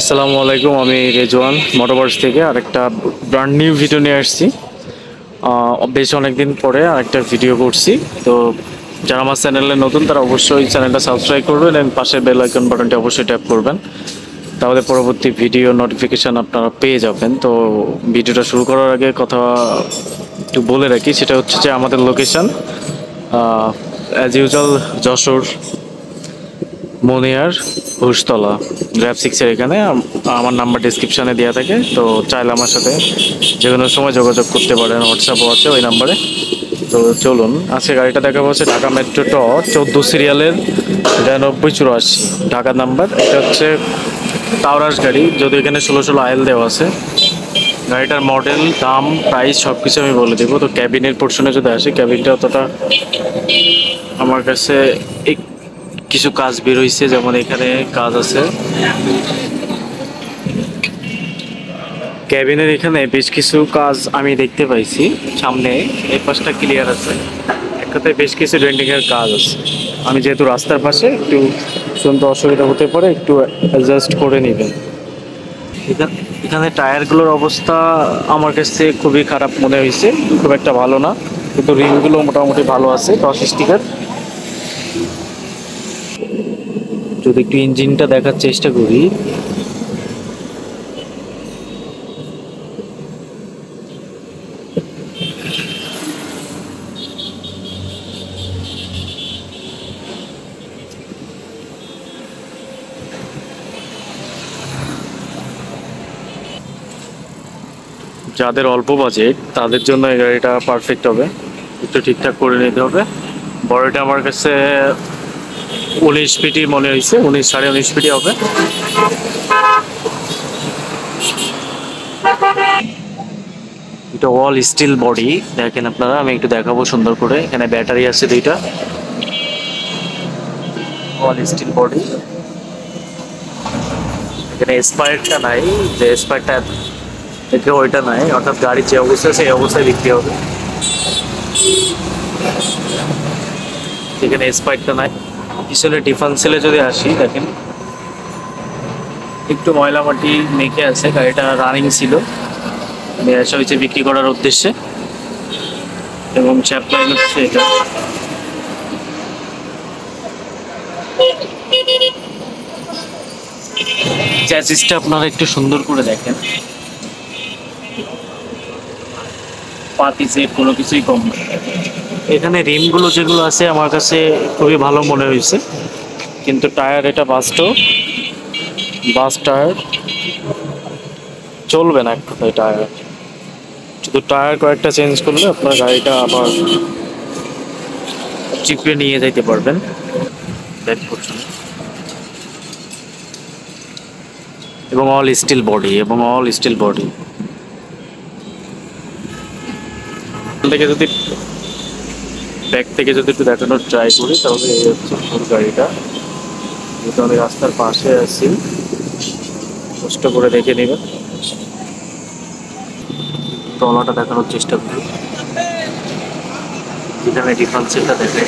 আসসালামু আলাইকুম, আমি রেজওয়ান মোটরবার্স থেকে আরেকটা ব্র্যান্ড নিউ ভিডিও নিয়ে আসছি। বেশ অনেকদিন পরে আরেকটা ভিডিও করছি। তো যারা আমার চ্যানেলে নতুন তারা অবশ্যই চ্যানেলটা সাবস্ক্রাইব করবেন এবং পাশের বেল আইকন বাটনটি অবশ্যই ট্যাপ করবেন, তাহলে পরবর্তী ভিডিও নোটিফিকেশান আপনারা পেয়ে যাবেন। তো ভিডিওটা শুরু করার আগে কথা একটু বলে রাখি, সেটা হচ্ছে যে আমাদের location as usual Jessore Monihar Ghoshtala গ্রাফ 6-এর এখানে। আমার নাম্বার ডিসক্রিপশানে দেওয়া থাকে, তো চাইলে আমার সাথে যে কোনো সময় যোগাযোগ করতে পারেন, হোয়াটসঅ্যাপও আছে ওই নাম্বারে। তো চলুন, আজকে গাড়িটা দেখাবো হচ্ছে ঢাকা মেট্রো 14 সিরিয়ালের 9284 ঢাকা নাম্বার। এটা হচ্ছে তাওরাস গাড়ি, যদি এখানে 16 আইএল দেওয়া আছে। গাড়িটার মডেল, দাম, প্রাইস সব কিছু আমি বলে দেবো। তো ক্যাবিনের পোর্শনে যদি আসি, ক্যাবিনটা অতটা আমার কাছে কিছু কাজ বের হয়েছে, যেমন এখানে কাজ আছে ক্যাবিনের, এখানে বেশ কিছু কাজ আমি দেখতে পাইছি। সামনে এই পাশটা ক্লিয়ার আছে, এক কথায় বেশ কিছু ডেন্টিংয়ের কাজ আছে। আমি যেহেতু রাস্তার পাশে, একটু শুনতে অসুবিধা হতে পারে, একটু অ্যাডজাস্ট করে নেবেন। এখানে টায়ারগুলোর অবস্থা আমার কাছে খুবই খারাপ মনে হয়েছে, খুব একটা ভালো না, কিন্তু রিমগুলো মোটামুটি ভালো আছে। 10 স্টিকার। যদি একটু ইঞ্জিনটা দেখার চেষ্টা করি, যাদের অল্প বাজেট তাদের জন্য এই গাড়িটা পারফেক্ট হবে। একটু ঠিকঠাক করে নিতে হবে। বড়টা আমার কাছে 19 ফিটই মনে হয়েছে, 19 সাড়ে 19 ফিটই হবে। এটা অল স্টিল বডি, দেখেন আপনারা, আমি একটু দেখাবো সুন্দর করে। এখানে ব্যাটারি আছে 2টা, অল স্টিল বডি। এখানে স্পায়ারটা নাই, যে স্পায়ারটা দেখে ওইটা নাই, অর্থাৎ গাড়ির যে অবস্থা সেই অবস্থায় বিক্রি হবে। এখানে স্পায়ারটা নাই। পিছনে ডিফারেন্সিয়ালে যদি আসি, দেখেন একটু ময়লা মাটি মেখে আছে। গাড়িটা রানিং ছিল, নিয়ে আসা হয়েছে বিক্রি করার উদ্দেশ্যে। এবং চ্যাপলাইন হচ্ছে এটা। চ্যাসিসটা আপনারা একটু সুন্দর করে দেখেন, পাতি সেট, কোনো কিছুই কম না। এখানে রিমগুলো যেগুলো আছে আমার কাছে খুবই ভালো মনে হয়েছে, কিন্তু টায়ার, এটা বাস টায়ার চলবে না এক কথায়। টায়ার, শুধু টায়ার কয়েকটা চেঞ্জ করলে আপনার গাড়িটা আবার চিপে নিয়ে যাইতে পারবেন। এবং অল স্টিল বডি থেকে যদি ব্যাক থেকে যদি একটু দেখানোর ট্রাই করি, তাহলে এই হচ্ছে ফুল গাড়িটা। যেহেতু আমি রাস্তার পাশে আছি, কষ্ট করে দেখে নেবেন। তলাটা দেখানোর চেষ্টা করি, যেখানে ডিফারেন্সিয়ালটা দেখে।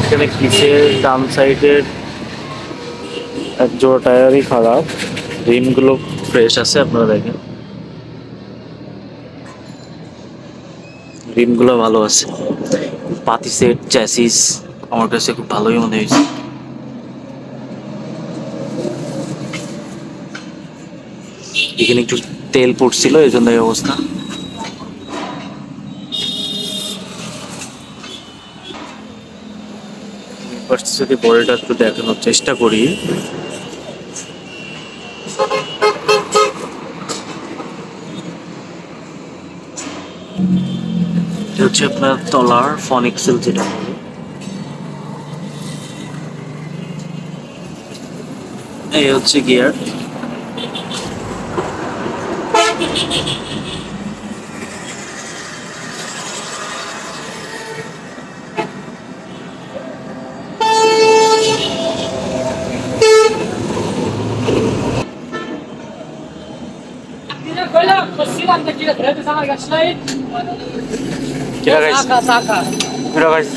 এখানে পিছের ডান সাইডের এক জোড়া টায়ারই খারাপ, রিমগুলো ফ্রেশ আছে, আপনারা দেখেন রিমগুলো ভালো আছে। পাতি সেট, চ্যাসিস আমার কাছে খুব ভালোই মনে হয়েছে। এখানে একটু তেল পড়ছিল, এই জন্য এই অবস্থা। যদি বডিটা একটু দেখানোর চেষ্টা করি, এটা হচ্ছে আপনার তলার ফনিক্সেল, যেটা এই হচ্ছে গিয়ার। কিরা গাইস,